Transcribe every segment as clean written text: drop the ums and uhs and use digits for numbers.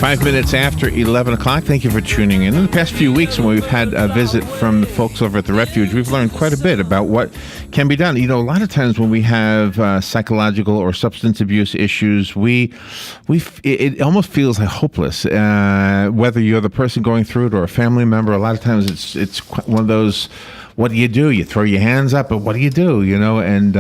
5 minutes after 11 o'clock. Thank you for tuning in. In the past few weeks, when we've had a visit from the folks over at the Refuge, we've learned quite a bit about what can be done. You know, a lot of times when we have psychological or substance abuse issues, it almost feels like hopeless. Whether you're the person going through it or a family member, a lot of times it's one of those, what do? You throw your hands up, but what do? You know, and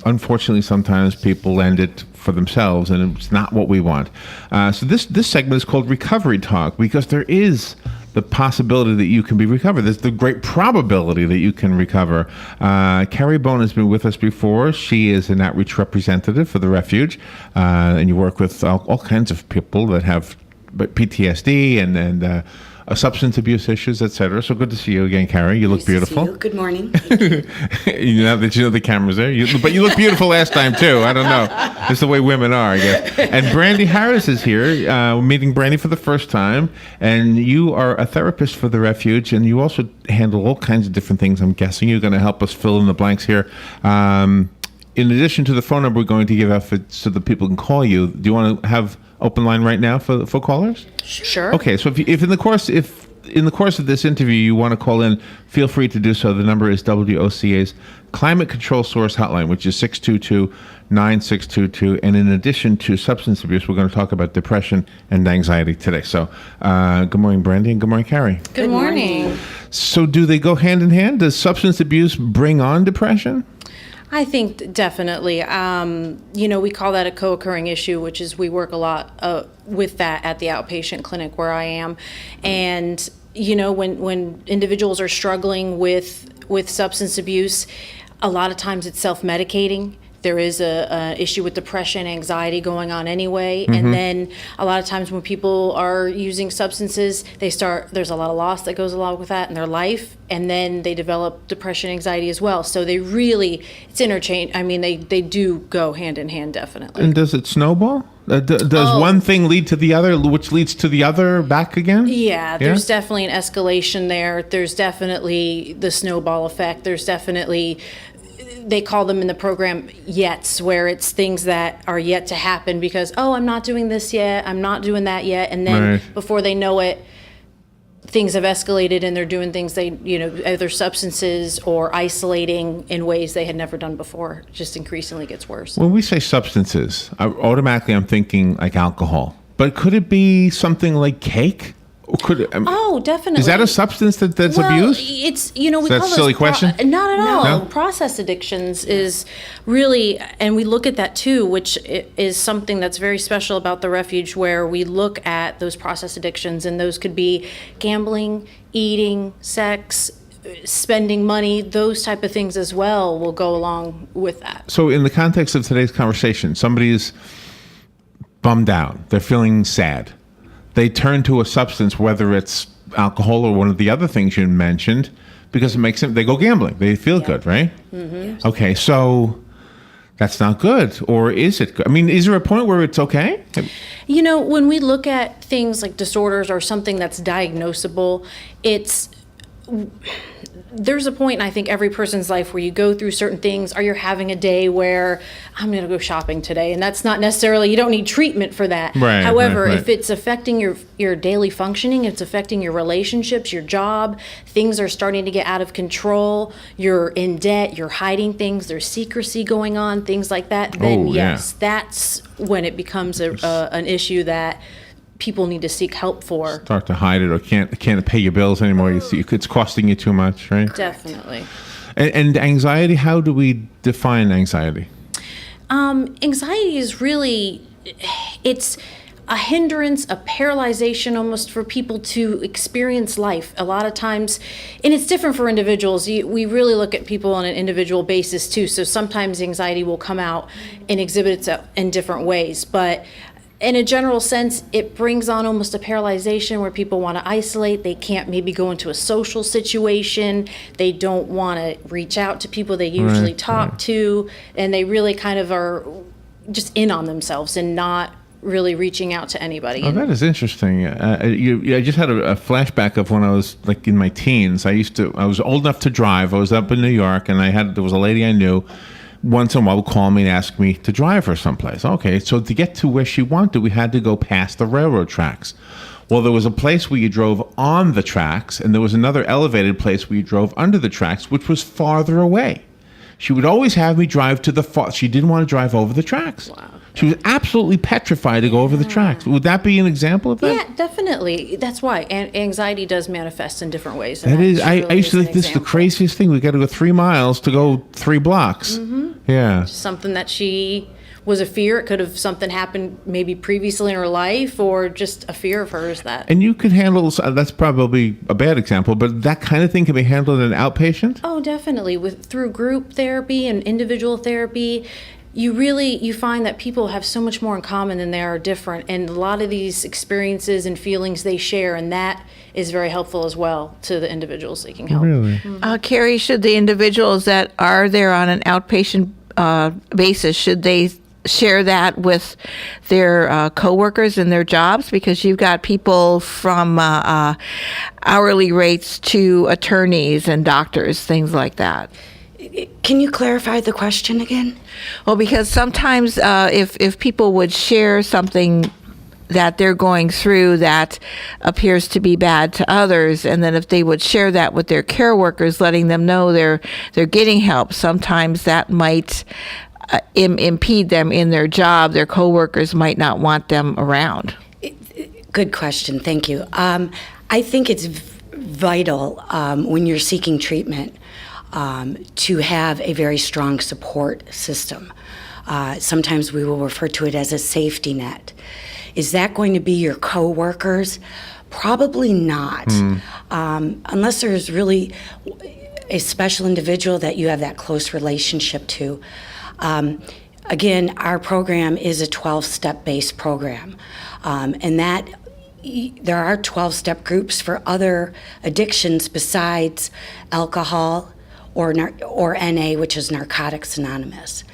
unfortunately, sometimes people end it for themselves, and it's not what we want. So this segment is called Recovery Talk, because there is the possibility that you can be recovered. There's the great probability that you can recover. Kari has been with us before. She is an outreach representative for the Refuge, and you work with all kinds of people that have PTSD and substance abuse issues, etc. So good to see you again, Kari. You look beautiful. To see you. Good morning. Now that you know the camera's there, but you look beautiful last time too. I don't know. It's the way women are, I guess. And Brandy Harris is here. We're meeting Brandy for the first time, and you are a therapist for the Refuge, and you also handle all kinds of different things. I'm guessing you're going to help us fill in the blanks here. In addition to the phone number we're going to give out so that people can call you, do you want to have open line right now for callers? Sure. Okay, so if in the course of this interview you want to call in, feel free to do so. The number is WOCA's Climate Control Source Hotline, which is 622-9622. And in addition to substance abuse, we're going to talk about depression and anxiety today. So good morning, Brandy, and good morning, Kari. Good morning. So do they go hand in hand? Does substance abuse bring on depression? I think definitely. We call that a co-occurring issue, which is we work a lot with that at the outpatient clinic where I am. And, when individuals are struggling with substance abuse, a lot of times it's self-medicating. There is a issue with depression, anxiety going on anyway. Mm-hmm. And then a lot of times when people are using substances, there's a lot of loss that goes along with that in their life. And then they develop depression, anxiety as well. So it's interchange. I mean, they do go hand in hand, definitely. And does it snowball? Does one thing lead to the other, which leads to the other back again? Yeah, there's definitely an escalation there. There's definitely the snowball effect. There's definitely, they call them in the program yets, where it's things that are yet to happen because, I'm not doing this yet, I'm not doing that yet. And then before they know it, things have escalated and they're doing things either substances or isolating in ways they had never done before. It just increasingly gets worse. When we say substances, automatically I'm thinking like alcohol. But could it be something like cake? Or definitely. Is that a substance that's abused? It's, we call that a silly question? Not at all. No? Process addictions is really, and we look at that too, which is something that's very special about the Refuge, where we look at those process addictions, and those could be gambling, eating, sex, spending money, those type of things as well will go along with that. So in the context of today's conversation, somebody's bummed out, they're feeling sad. They turn to a substance, whether it's alcohol or one of the other things you mentioned, because it makes them, they go gambling. They feel good, right? Mm-hmm. Okay, so that's not good. Or is it good? I mean, is there a point where it's okay? When we look at things like disorders or something that's diagnosable, there's a point in, I think, every person's life where you go through certain things, or you're having a day where I'm going to go shopping today. And that's not necessarily, you don't need treatment for that. Right, However, right. If it's affecting your daily functioning, it's affecting your relationships, your job, things are starting to get out of control, you're in debt, you're hiding things, there's secrecy going on, things like that, then yes, that's when it becomes an issue that people need to seek help for. Start to hide it, or can't pay your bills anymore. You see, it's costing you too much, right? Definitely. And anxiety, how do we define anxiety? Anxiety is really, it's a hindrance, a paralyzation almost for people to experience life. A lot of times, and it's different for individuals. We really look at people on an individual basis too. So sometimes anxiety will come out and exhibit itself in different ways. But in a general sense, it brings on almost a paralyzation where people want to isolate. They can't maybe go into a social situation. They don't want to reach out to people they usually talk to. And they really kind of are just in on themselves and not really reaching out to anybody. Oh, that is interesting. I just had a flashback of when I was like in my teens. I was old enough to drive. I was up in New York, and there was a lady I knew. once in a while would call me and ask me to drive her someplace. Okay, so to get to where she wanted, we had to go past the railroad tracks. Well, there was a place where you drove on the tracks, and there was another elevated place where you drove under the tracks, which was farther away. She would always have me drive to the far. She didn't want to drive over the tracks. Wow. She was absolutely petrified to go over the tracks. Would that be an example of that? Yeah, definitely. That's why. And anxiety does manifest in different ways. That is, I used to think this is the craziest thing. We got to go 3 miles to go 3 blocks. Mm-hmm. Yeah. Something that she was a fear. It could have something happened maybe previously in her life, or just a fear of hers that. And you could handle, that's probably a bad example, but that kind of thing can be handled in an outpatient? Oh, definitely. Through group therapy and individual therapy, you find that people have so much more in common than they are different, and a lot of these experiences and feelings they share, and that is very helpful as well to the individuals seeking help. Really? Kari, should the individuals that are there on an outpatient basis, should they share that with their coworkers and their jobs? Because you've got people from hourly rates to attorneys and doctors, things like that. Can you clarify the question again? Well, because sometimes if people would share something that they're going through that appears to be bad to others, and then if they would share that with their care workers, letting them know they're getting help, sometimes that might impede them in their job. Their coworkers might not want them around. Good question. Thank you. I think it's vital when you're seeking treatment to have a very strong support system. Sometimes we will refer to it as a safety net. Is that going to be your coworkers? Probably not, unless there's really a special individual that you have that close relationship to. Again, our program is a 12-step based program, and that there are 12-step groups for other addictions besides alcohol or NA, which is Narcotics Anonymous.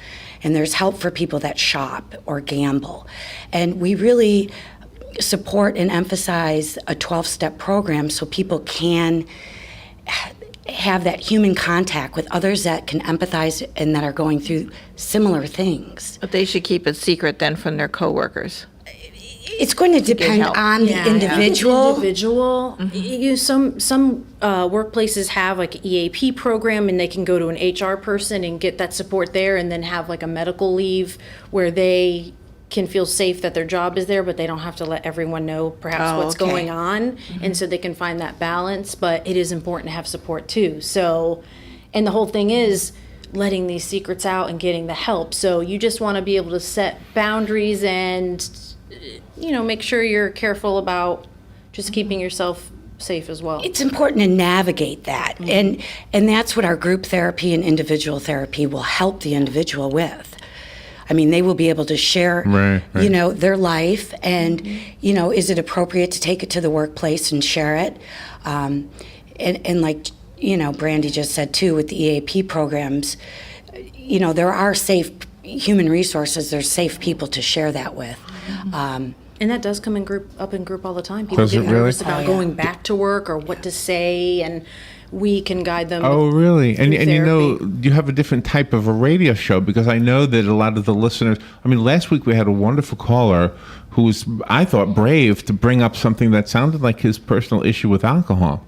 And there's help for people that shop or gamble. And we really support and emphasize a 12-step program so people can have that human contact with others that can empathize and that are going through similar things. But they should keep it secret then from their coworkers. It's going to depend on the individual. Some workplaces have like an EAP program, and they can go to an HR person and get that support there, and then have like a medical leave where they can feel safe that their job is there, but they don't have to let everyone know perhaps what's going on. Mm-hmm. And so they can find that balance, but it is important to have support too. So, and the whole thing is letting these secrets out and getting the help. So you just want to be able to set boundaries and, make sure you're careful about just keeping yourself safe as well. It's important to navigate that. Mm-hmm. And that's what our group therapy and individual therapy will help the individual with. I mean, they will be able to share, their life, and, is it appropriate to take it to the workplace and share it? And like, Brandy just said too, with the EAP programs, there are safe human resources. There's safe people to share that with. And that does come up in group all the time. People get nervous about going back to work or what to say, and we can guide them. Oh, really? And you have a different type of a radio show, because I know that a lot of the listeners, last week we had a wonderful caller who was, I thought, brave to bring up something that sounded like his personal issue with alcohol.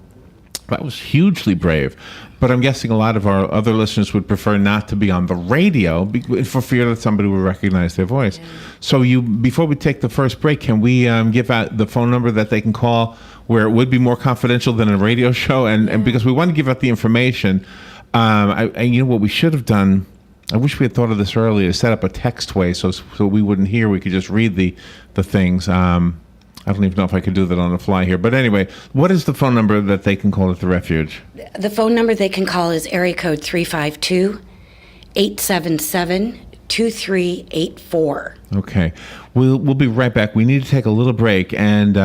That was hugely brave. But I'm guessing a lot of our other listeners would prefer not to be on the radio for fear that somebody would recognize their voice. Yeah. So before we take the first break, can we give out the phone number that they can call where it would be more confidential than a radio show? And because we want to give out the information, what we should have done, I wish we had thought of this earlier, set up a text way so we wouldn't hear, we could just read the things. I don't even know if I could do that on the fly here. But anyway, what is the phone number that they can call at the Refuge? The phone number they can call is area code 352-877-2384. Okay. We'll be right back. We need to take a little break, and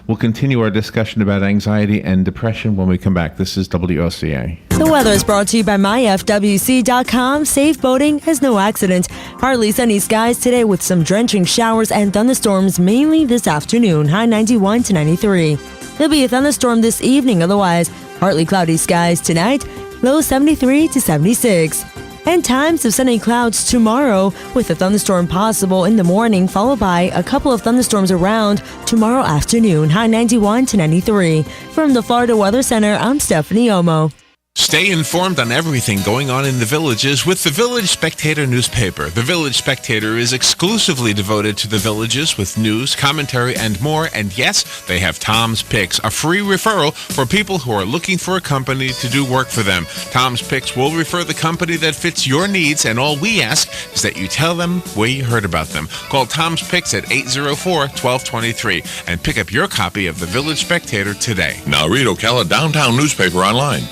we'll continue our discussion about anxiety and depression when we come back. This is WOCA. The weather is brought to you by myfwc.com. Safe boating has no accident. Partly sunny skies today with some drenching showers and thunderstorms mainly this afternoon. High 91 to 93. There'll be a thunderstorm this evening. Otherwise, partly cloudy skies tonight. Low 73 to 76. And times of sunny clouds tomorrow with a thunderstorm possible in the morning, followed by a couple of thunderstorms around tomorrow afternoon. High 91 to 93. From the Florida Weather Center, I'm Stephanie Omo. Stay informed on everything going on in the Villages with the Village Spectator newspaper. The Village Spectator is exclusively devoted to the Villages with news, commentary, and more. And yes, they have Tom's Picks, a free referral for people who are looking for a company to do work for them. Tom's Picks will refer the company that fits your needs, and all we ask is that you tell them where you heard about them. Call Tom's Picks at 804-1223 and pick up your copy of the Village Spectator today. Now read Ocala Downtown newspaper online.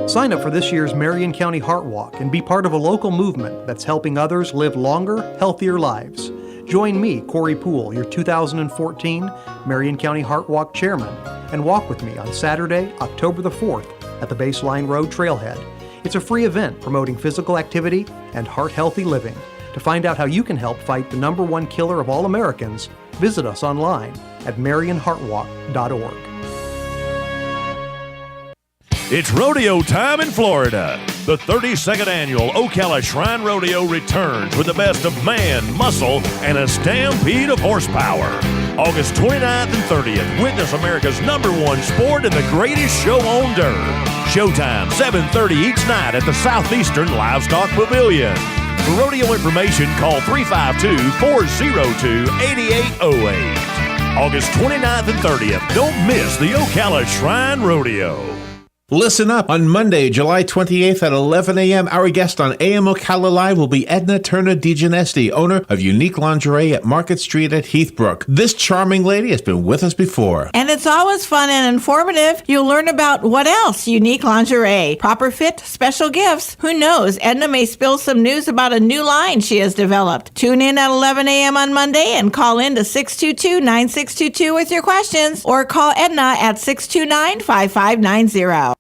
Sign up for this year's Marion County Heart Walk and be part of a local movement that's helping others live longer, healthier lives. Join me, Corey Poole, your 2014 Marion County Heart Walk Chairman, and walk with me on Saturday, October the 4th at the Baseline Road Trailhead. It's a free event promoting physical activity and heart-healthy living. To find out how you can help fight the #1 killer of all Americans, visit us online at marionheartwalk.org. It's rodeo time in Florida. The 32nd annual Ocala Shrine Rodeo returns with the best of man, muscle, and a stampede of horsepower. August 29th and 30th, witness America's #1 sport and the greatest show on dirt. Showtime, 7:30 each night at the Southeastern Livestock Pavilion. For rodeo information, call 352-402-8808. August 29th and 30th. Don't miss the Ocala Shrine Rodeo. Listen up. On Monday, July 28th at 11 a.m., our guest on AM Ocala Live will be Edna Turner DiGenesti, owner of Unique Lingerie at Market Street at Heathbrook. This charming lady has been with us before. And it's always fun and informative. You'll learn about what else? Unique Lingerie, proper fit, special gifts. Who knows? Edna may spill some news about a new line she has developed. Tune in at 11 a.m. on Monday and call in to 622-9622 with your questions, or call Edna at 629-5590.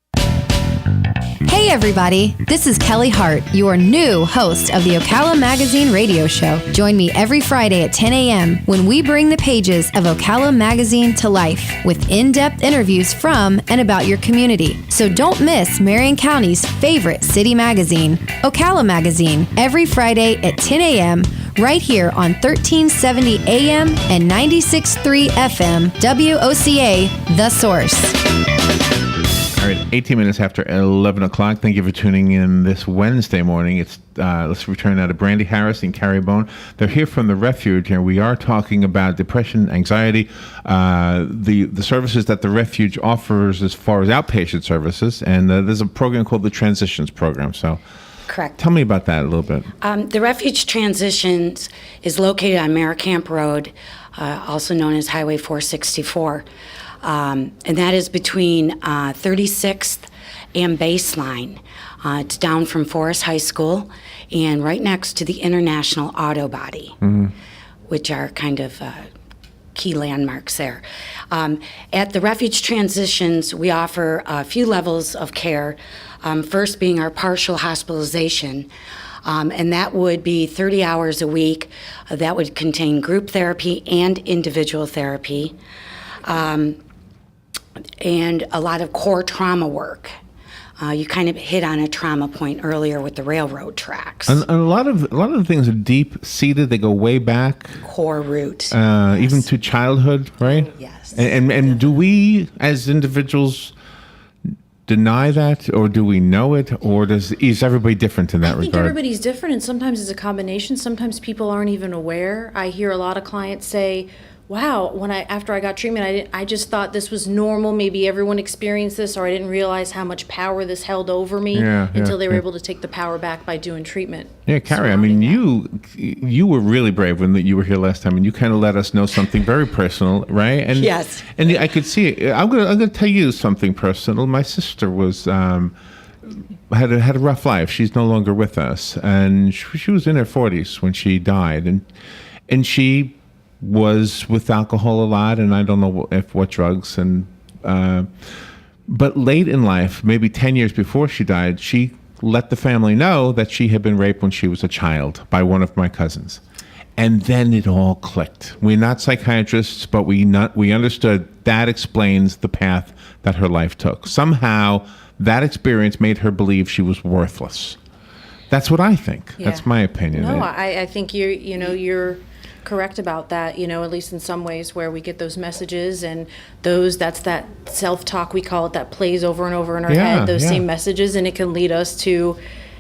Hey everybody, this is Kelly Hart, your new host of the Ocala Magazine radio show. Join me every Friday at 10 a.m. when we bring the pages of Ocala Magazine to life with in-depth interviews from and about your community. So don't miss Marion County's favorite city magazine, Ocala Magazine, every Friday at 10 a.m. right here on 1370 AM and 96.3 FM, WOCA, The Source. All right, 18 minutes after 11 o'clock. Thank you for tuning in this Wednesday morning. It's let's return now to Brandy Harris and Kari Bone. They're here from the Refuge, and we are talking about depression, anxiety, the services that the Refuge offers as far as outpatient services. And there's a program called the Transitions program. So, Correct. Tell me about that a little bit. The Refuge Transitions is located on Maricamp Road, also known as Highway 464. And that is between 36th and Baseline. It's down from Forest High School and right next to the International Auto Body, which are kind of key landmarks there. At the Refuge Transitions, we offer a few levels of care, first being our partial hospitalization. And that would be 30 hours a week. That would contain group therapy and individual therapy. And a lot of core trauma work. You kind of hit on a trauma point earlier with the railroad tracks. And a lot of the things are deep seated. They go way back. Core root. Yes. Even to childhood, right? Yes. And do we, as individuals, deny that, or do we know it, or is everybody different in that regard? I think everybody's different, and sometimes it's a combination. Sometimes people aren't even aware. I hear a lot of clients say, wow, after I got treatment, I just thought this was normal. Maybe everyone experienced this, or I didn't realize how much power this held over me until they were able to take the power back by doing treatment. Yeah, Kari, I mean, you were really brave when you were here last time, and you kind of let us know something very personal, right? And yes. And I could see it. I'm gonna tell you something personal. My sister was had a rough life. She's no longer with us, and she was in her 40s when she died, and she was with alcohol a lot, and I don't know what drugs, and but late in life, maybe 10 years before she died, she let the family know that she had been raped when she was a child by one of my cousins. And then it all clicked. We're not psychiatrists, but we understood that explains the path that her life took. Somehow, that experience made her believe she was worthless. That's what I think. Yeah. That's my opinion. No, I think you're correct about that, at least in some ways, where we get those messages and that's that self-talk, we call it, that plays over and over in our head, those same messages, and it can lead us to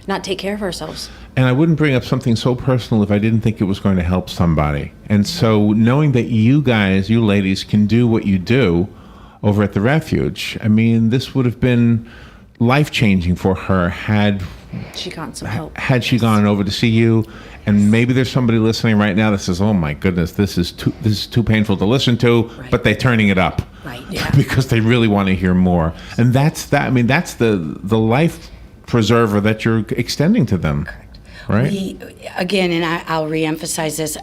not take care of ourselves. And I wouldn't bring up something so personal if I didn't think it was going to help somebody. And so knowing that you ladies can do what you do over at the Refuge, I mean, this would have been life-changing for her had she gotten some help. Had she gone over to see you. And maybe there's somebody listening right now that says, "Oh my goodness, this is too painful to listen to," but they're turning it up, right? Yeah. Because they really want to hear more. And that's that. I mean, that's the life preserver that you're extending to them. Correct. Right. I'll reemphasize this.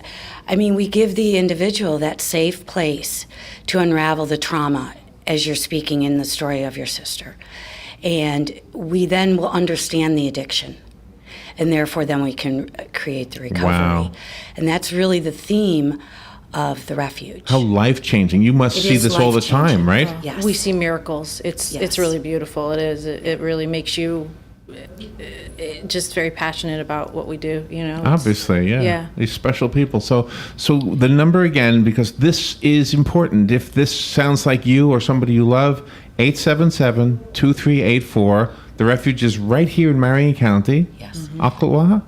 I mean, we give the individual that safe place to unravel the trauma, as you're speaking in the story of your sister, and we then will understand the addiction. And therefore, then we can create the recovery. Wow. And that's really the theme of the Refuge. How life-changing. You must see this all the time, right? Yes. We see miracles. It's really beautiful. It is. It really makes you just very passionate about what we do, Obviously, yeah. Yeah. These special people. So the number again, because this is important. If this sounds like you or somebody you love, 877-2384. The Refuge is right here in Marion County. Yes. Ocklawaha?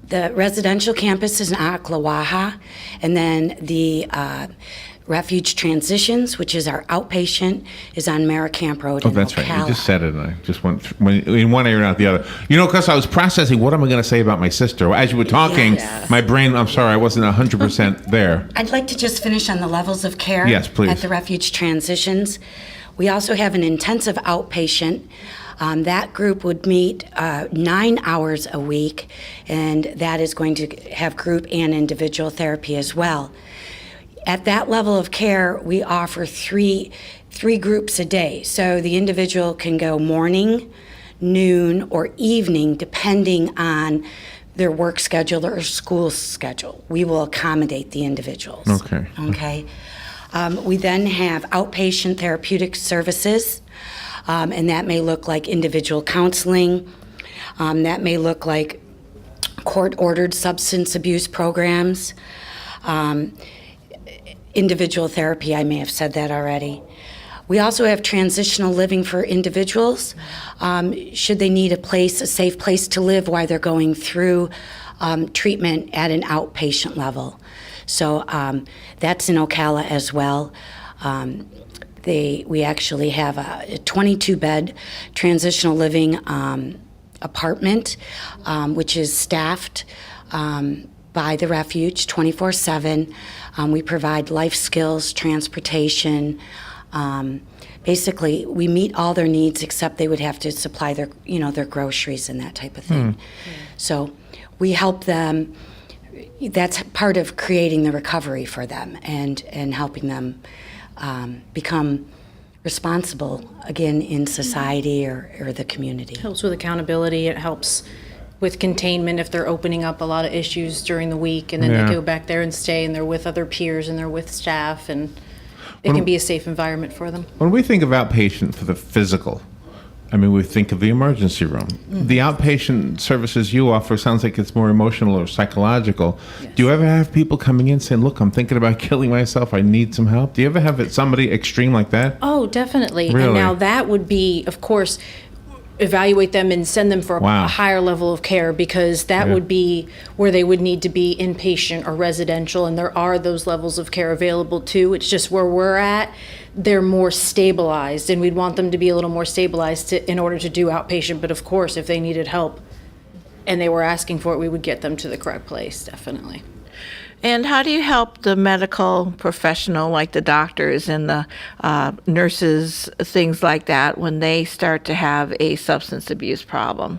The residential campus is in Ocklawaha, and then the Refuge Transitions, which is our outpatient, is on Merricamp Road in That's Ocala. right. You just said it, and I just went in one ear and out the other. Because I was processing, what am I going to say about my sister? As you were talking, my brain, I'm sorry, I wasn't 100% there. I'd like to just finish on the levels of care. Yes, please. At the Refuge Transitions. We also have an intensive outpatient. That group would meet 9 hours a week, and that is going to have group and individual therapy as well. At that level of care, we offer three groups a day. So the individual can go morning, noon, or evening, depending on their work schedule or school schedule. We will accommodate the individuals. Okay. We then have outpatient therapeutic services. And that may look like individual counseling. That may look like court-ordered substance abuse programs. Individual therapy, I may have said that already. We also have transitional living for individuals, should they need a safe place to live while they're going through treatment at an outpatient level. So that's in Ocala as well. We actually have a 22-bed transitional living apartment, which is staffed by the Refuge 24/7. We provide life skills, transportation. Basically, we meet all their needs except they would have to supply their groceries and that type of thing. So we help them. That's part of creating the recovery for them and helping them become responsible again in society or the community. It helps with accountability. It helps with containment if they're opening up a lot of issues during the week, and then they go back there and stay, and they're with other peers and they're with staff, and it can be a safe environment for them. When we think of outpatient for the physical, I mean, we think of the emergency room. The outpatient services you offer sounds like it's more emotional or psychological. Yes. Do you ever have people coming in saying, "Look, I'm thinking about killing myself. I need some help"? Do you ever have somebody extreme like that? Oh, definitely. Really? And now that would be, of course, evaluate them and send them for a higher level of care, because that would be where they would need to be inpatient or residential, and there are those levels of care available too. It's just where we're at, they're more stabilized, and we'd want them to be a little more stabilized in order to do outpatient. But of course, if they needed help and they were asking for it, we would get them to the correct place, definitely. And how do you help the medical professional, like the doctors and the nurses, things like that, when they start to have a substance abuse problem?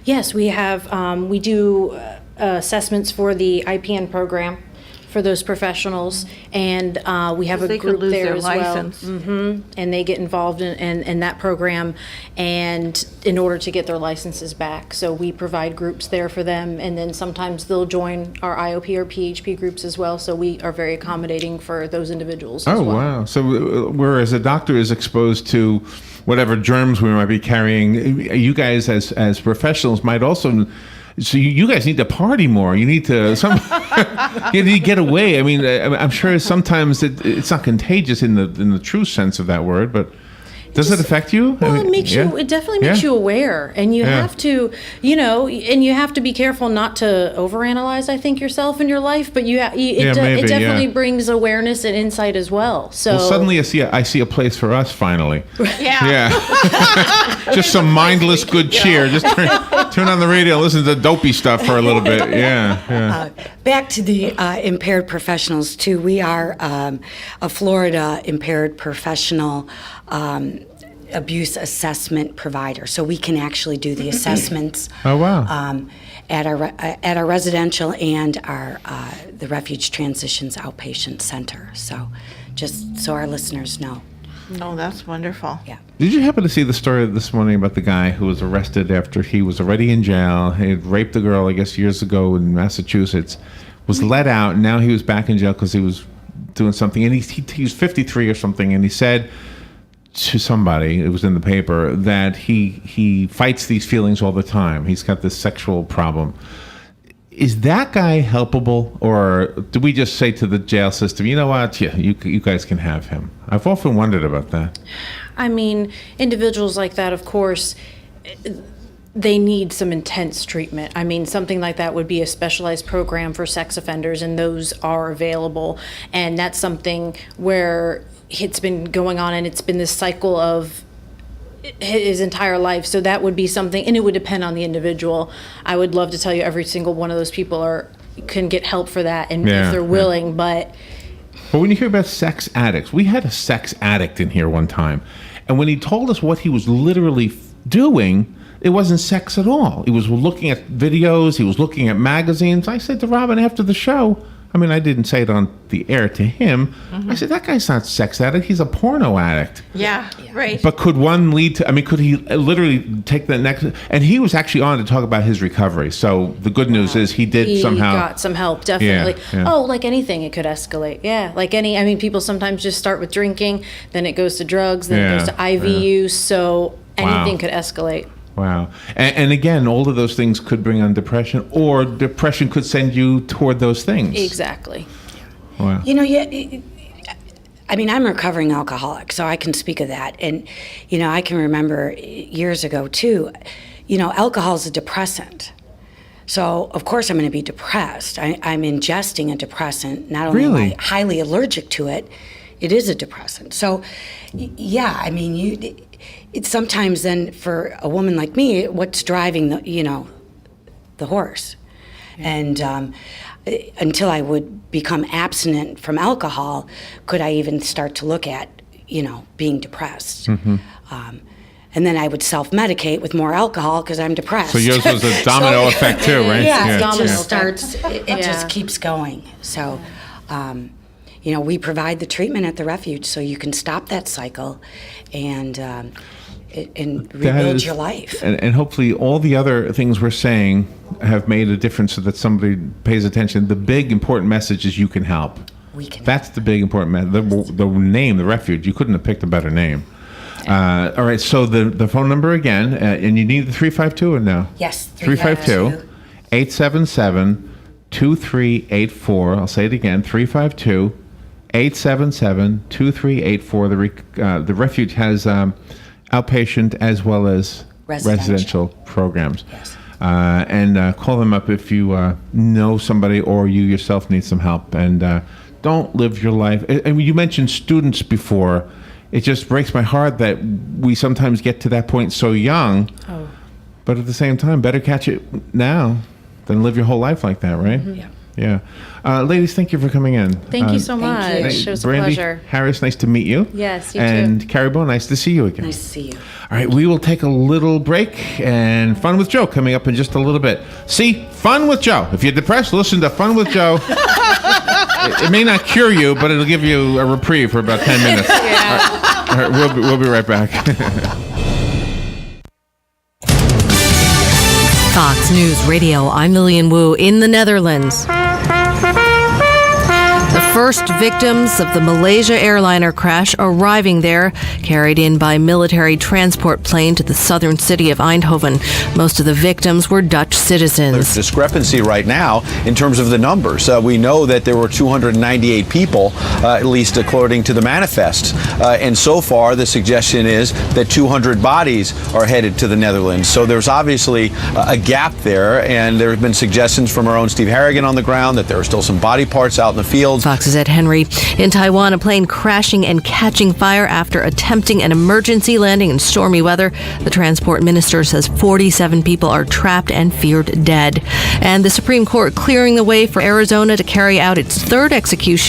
Yes, we have. We do assessments for the IPN program for those professionals, and we have a They could group lose there their as license. well. And they get involved in that program, and in order to get their licenses back. So we provide groups there for them, and then sometimes they'll join our IOP or PHP groups as well. So we are very accommodating for those individuals as Oh, well. wow. So whereas a doctor is exposed to whatever germs we might be carrying, you guys as professionals might also. So you guys need to party more. You need to you need to get away. I mean, I'm sure sometimes it's not contagious in the true sense of that word, but does it affect you? Well, I mean, it definitely makes you aware, and you have to, and you have to be careful not to overanalyze, I think, yourself in your life, but it definitely brings awareness and insight as well. So suddenly I see a place for us finally. Yeah. Just some mindless good cheer. Just turn on the radio and listen to dopey stuff for a little bit. Yeah. Back to the impaired professionals, too. We are a Florida impaired professional abuse assessment provider, so we can actually do the assessments. Oh, wow. At our residential and the Refuge Transitions outpatient center. So, just so our listeners know. Oh, that's wonderful. Yeah. Did you happen to see the story this morning about the guy who was arrested after he was already in jail? He had raped a girl, I guess, years ago in Massachusetts, was let out, and now he was back in jail because he was doing something. And he was 53 or something, and he said to somebody, it was in the paper, that he fights these feelings all the time. He's got this sexual problem. Is that guy helpable, or do we just say to the jail system, you know what, you guys can have him? I've often wondered about that. I mean, individuals like that, of course, they need some intense treatment. I mean, something like that would be a specialized program for sex offenders, and those are available. And that's something where it's been going on, and it's been this cycle of his entire life. So that would be something, and it would depend on the individual. I would love to tell you every single one of those people can get help for that, and if they're willing, but when you hear about sex addicts, we had a sex addict in here one time, and when he told us what he was literally doing, it wasn't sex at all. He was looking at videos, he was looking at magazines. I said to Robin after the show, I mean, I didn't say it on the air to him. I said, that guy's not sex addict, he's a porno addict. Yeah, right. But could one lead to, I mean, could he literally take the next, and he was actually on to talk about his recovery. So the good news is he somehow. Got some help, definitely. Yeah. Oh, like anything, it could escalate. Yeah, like I mean, people sometimes just start with drinking, then it goes to drugs, then it goes to IV use, so anything could escalate. Wow. And again, all of those things could bring on depression, or depression could send you toward those things. Exactly. Wow. I mean, I'm a recovering alcoholic, so I can speak of that. And, I can remember years ago, too, alcohol is a depressant. So, of course, I'm going to be depressed. I'm ingesting a depressant. Not only am I highly allergic to it, it is a depressant. So, I mean, it's sometimes then for a woman like me, what's driving the horse? And until I would become abstinent from alcohol, could I even start to look at, being depressed? And then I would self-medicate with more alcohol because I'm depressed. So yours was a domino effect too, right? Yeah, it just starts, it just keeps going. So, we provide the treatment at the refuge so you can stop that cycle and rebuild your life. And hopefully all the other things we're saying have made a difference so that somebody pays attention. The big important message is you can help. We can. That's the big important message. The name, the refuge, you couldn't have picked a better name. All right, so the phone number again, and you need the 352 or no? Yes, 352-877-2384. I'll say it again, 352-877-2384. The refuge has outpatient as well as residential programs. Yes. And call them up if you know somebody or you yourself need some help. And don't live your life. I mean, you mentioned students before. It just breaks my heart that we sometimes get to that point so young. Oh. But at the same time, better catch it now than live your whole life like that, right? Mm-hmm. Yeah. Ladies, thank you for coming in. Thank you so much. It was a Brandy, pleasure. Harris, nice to meet you. Yes, you and too. Kari, nice to see you again. Nice to see you. All right, we will take a little break, and Fun with Joe coming up in just a little bit. See, Fun with Joe. If you're depressed, listen to Fun with Joe. It may not cure you, but it'll give you a reprieve for about 10 minutes. Yeah. All right, we'll be right back. Fox News Radio, I'm Lillian Wu in the Netherlands. The first victims of the Malaysia airliner crash arriving there, carried in by military transport plane to the southern city of Eindhoven. Most of the victims were Dutch citizens. There's discrepancy right now in terms of the numbers. We know that there were 298 people, at least according to the manifest. And so far, the suggestion is that 200 bodies are headed to the Netherlands. So there's obviously a gap there, and there have been suggestions from our own Steve Harrigan on the ground that there are still some body parts out in the field. Fox's Ed Henry. In Taiwan, a plane crashing and catching fire after attempting an emergency landing in stormy weather. The transport minister says 47 people are trapped and feared dead. And the Supreme Court clearing the way for Arizona to carry out its third execution